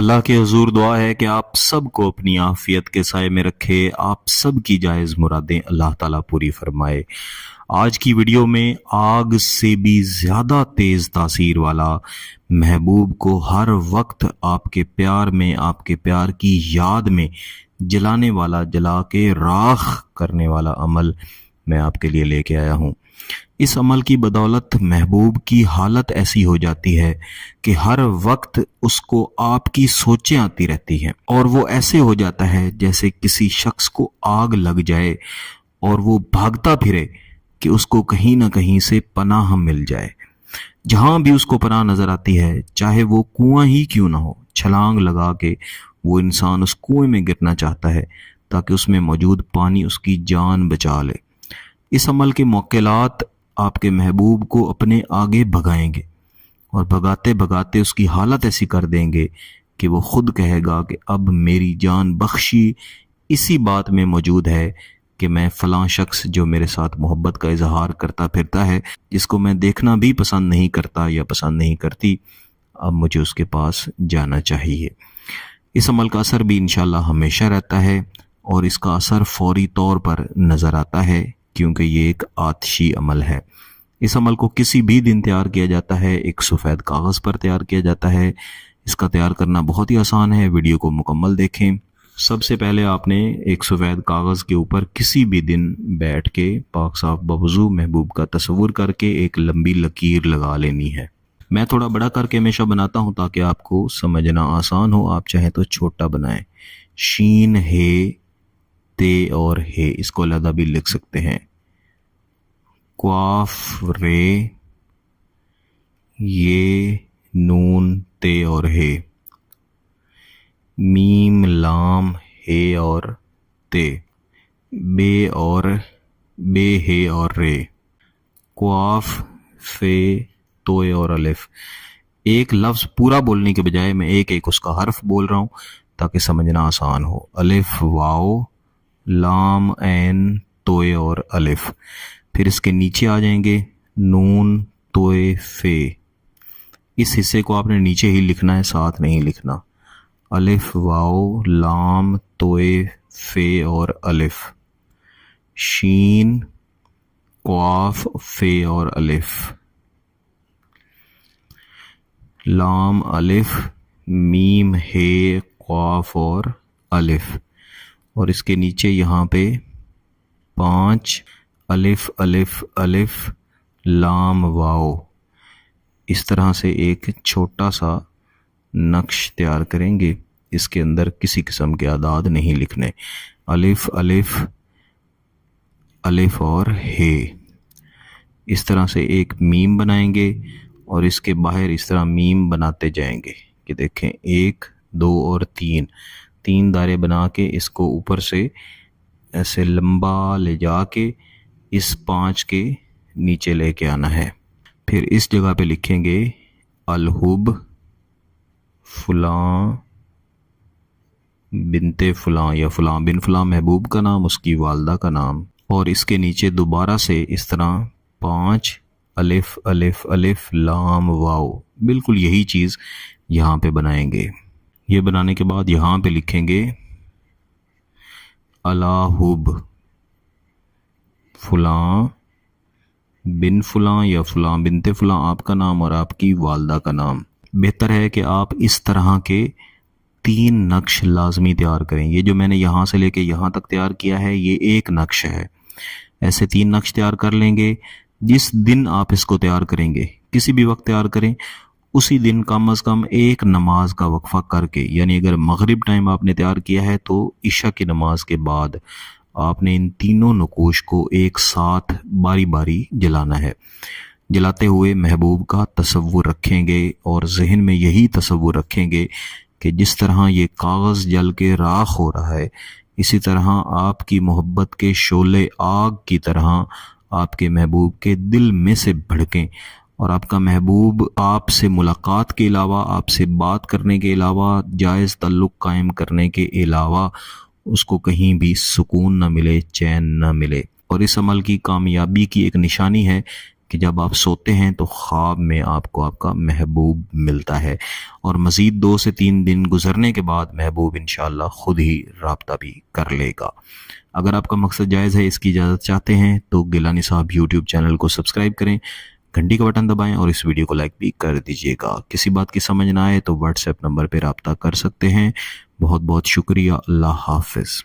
अल्लाह के हुजूर दुआ है कि आप सबको अपनी आफियत के साए में रखे, आप सब की जायज़ मुरादें अल्लाह ताला पूरी फरमाए। आज की वीडियो में आग से भी ज़्यादा तेज़ तासीर वाला, महबूब को हर वक्त आपके प्यार में, आपके प्यार की याद में जलाने वाला, जला के राख करने वाला अमल मैं आपके लिए लेके आया हूँ। इस अमल की बदौलत महबूब की हालत ऐसी हो जाती है कि हर वक्त उसको आपकी सोचें आती रहती हैं और वो ऐसे हो जाता है जैसे किसी शख्स को आग लग जाए और वो भागता फिरे कि उसको कहीं ना कहीं से पनाह मिल जाए। जहां भी उसको पनाह नजर आती है, चाहे वो कुआं ही क्यों ना हो, छलांग लगा के वो इंसान उस कुएं में गिरना चाहता है ताकि उसमें मौजूद पानी उसकी जान बचा ले। इस अमल के मौक़िलात आपके महबूब को अपने आगे भगाएंगे और भगाते भगाते उसकी हालत ऐसी कर देंगे कि वो खुद कहेगा कि अब मेरी जान बख्शी इसी बात में मौजूद है कि मैं फ़लाँ शख्स जो मेरे साथ मोहब्बत का इजहार करता फिरता है, जिसको मैं देखना भी पसंद नहीं करता या पसंद नहीं करती, अब मुझे उसके पास जाना चाहिए। इस अमल का असर भी इंशाल्लाह हमेशा रहता है और इसका असर फौरी तौर पर नज़र आता है क्योंकि ये एक आतिशी अमल है। इस अमल को किसी भी दिन तैयार किया जाता है, एक सफ़ेद कागज़ पर तैयार किया जाता है। इसका तैयार करना बहुत ही आसान है, वीडियो को मुकम्मल देखें। सबसे पहले आपने एक सफ़ेद कागज़ के ऊपर किसी भी दिन बैठ के पाक साफ बवज़ू महबूब का तस्वुर करके एक लंबी लकीर लगा लेनी है। मैं थोड़ा बड़ा करके हमेशा बनाता हूँ ताकि आपको समझना आसान हो, आप चाहें तो छोटा बनाएं। शीन, हे, ते और हे, इसको अलग भी लिख सकते हैं। क्वाफ, रे, ये, नून, ते और हे। मीम, लाम, हे और ते। बे और बे, हे और रे। क्वाफ, फे, तोए और अलिफ। एक लफ्ज़ पूरा बोलने के बजाय मैं एक एक उसका हर्फ बोल रहा हूँ ताकि समझना आसान हो। अलिफ, वाओ, लाम, ऐन, तोए और अलिफ। फिर इसके नीचे आ जाएंगे नून, तोए, फे। इस हिस्से को आपने नीचे ही लिखना है, साथ नहीं लिखना। अलिफ, वाओ, लाम, तोए, फे और अलिफ। शीन, क्वाफ, फे और अलिफ। लाम, अलिफ, मीम, हे, क्वाफ और अलिफ। और इसके नीचे यहाँ पे 5 अलिफ अलिफ अलिफ लाम वाओ। इस तरह से एक छोटा सा नक्श तैयार करेंगे। इसके अंदर किसी किस्म के आदाद नहीं लिखने। अलिफ अलिफ अलिफ और हे। इस तरह से एक मीम बनाएंगे और इसके बाहर इस तरह मीम बनाते जाएंगे कि देखें 1, 2 और 3 दायरे बना के इसको ऊपर से ऐसे लंबा ले जाके इस 5 के नीचे लेके आना है। फिर इस जगह पे लिखेंगे अलहुब फलां बिनते फलां या फलां बिन फलां, महबूब का नाम, उसकी वालदा का नाम। और इसके नीचे दोबारा से इस तरह 5 अलिफ अलिफ अलिफ लाम वाओ। बिल्कुल यही चीज़ यहाँ पे बनाएंगे। ये बनाने के बाद यहाँ पे लिखेंगे अलाहुब फलां बिन फलां या फलां बिनते फलां, आपका नाम और आपकी वालदा का नाम। बेहतर है कि आप इस तरह के 3 नक्श लाजमी तैयार करें। ये जो मैंने यहाँ से लेके यहाँ तक तैयार किया है ये एक नक्श है। ऐसे 3 नक्श तैयार कर लेंगे। जिस दिन आप इसको तैयार करेंगे, किसी भी वक्त तैयार करें, उसी दिन कम अज़ कम एक नमाज का वक्फा करके, यानी अगर मगरिब टाइम आपने तैयार किया है तो इशा की नमाज के बाद आपने इन तीनों नकूश को एक साथ बारी बारी जलाना है। जलाते हुए महबूब का तसव्वुर रखेंगे और जहन में यही तसव्वुर रखेंगे कि जिस तरह ये कागज़ जल के राख हो रहा है, इसी तरह आपकी मोहब्बत के शोले आग की तरह आपके महबूब के दिल में से भड़कें और आपका महबूब आपसे मुलाकात के अलावा, आपसे बात करने के अलावा, जायज़ ताल्लुक़ कायम करने के अलावा उसको कहीं भी सुकून न मिले, चैन न मिले। और इस अमल की कामयाबी की एक निशानी है کہ جب آپ سوتے ہیں تو خواب میں آپ کو آپ کا محبوب ملتا ہے، اور مزید 2 سے 3 دن گزرنے کے بعد محبوب انشاءاللہ خود ہی رابطہ بھی کر لے گا۔ اگر آپ کا مقصد جائز ہے، اس کی اجازت چاہتے ہیں تو گیلانی صاحب یوٹیوب چینل کو سبسکرائب کریں، گھنٹی کا بٹن دبائیں اور اس ویڈیو کو لائک بھی کر دیجیے گا۔ کسی بات کی سمجھ نہ آئے تو واٹس ایپ نمبر پہ رابطہ کر سکتے ہیں۔ بہت بہت شکریہ۔ اللہ حافظ۔